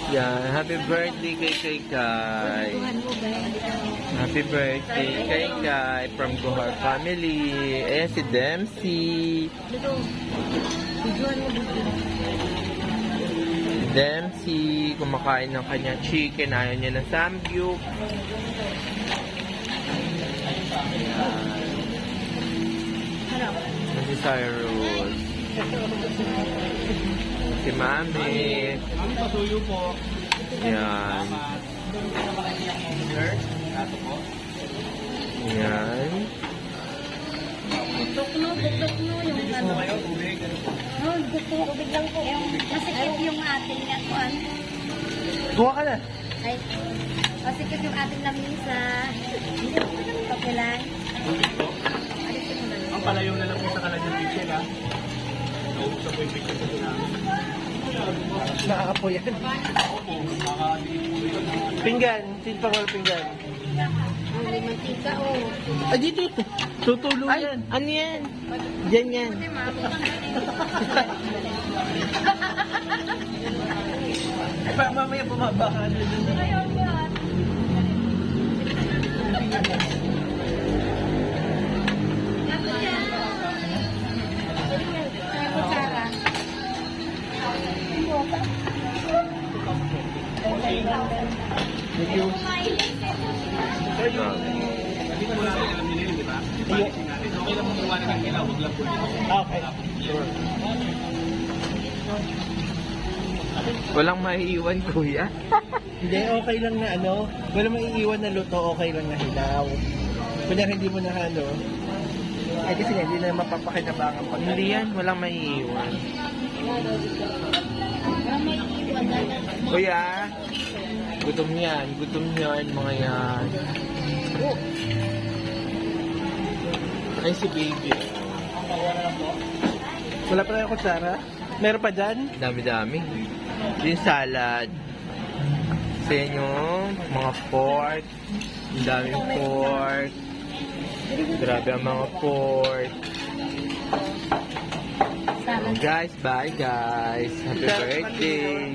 Yan, happy birthday kay Kai. Happy birthday kay Kai from Gohar family. Ayan si Dempsey. Dempsey, kumakain ng kanyang chicken. Ayaw niya ng samgyup. Ayan si Cyrus. Si Mami. Patuyo po. Yan. Yan. Buktok-no yung ano. Oh, tubig lang po. Masikip yung ating kuan. Kuha ka na. Ay, masikip yung ating lamisa. Okay lang. Alisin mo lang. Ang palayo na lang po sa kanan yung picture, ha? Naubos po yung picture sa namin. Nakakapo yan. Pinggan. Sin pa wala pinggan. Ay, mantika oh. Ay, dito. Tutulo yan. Ano yan? Diyan yan. Ay, pa mamaya bumaba ka na dun. Thank you. Hindi po namin alam nila yun, di ba? Palisin natin. Okay lang mong iwanan ng ilaw, huwag lang po dito. Okay. Sure. Walang maiiwan, kuya. Hindi, okay lang na ano. Wala maiiwan na luto, okay lang na hilaw. Kunyari hindi mo na ano. Eh kasi nga, hindi na mapapakinabangan pag Hindi yan, walang maiiwan. Kuya, gutom yan, mga yan. Oh. Ay, si baby. wala pa na kutsara. Meron pa dyan? Dami-dami. Yung salad. Sa yung mga pork. Ang daming pork. Grabe ang mga pork. Guys, bye guys. Happy birthday.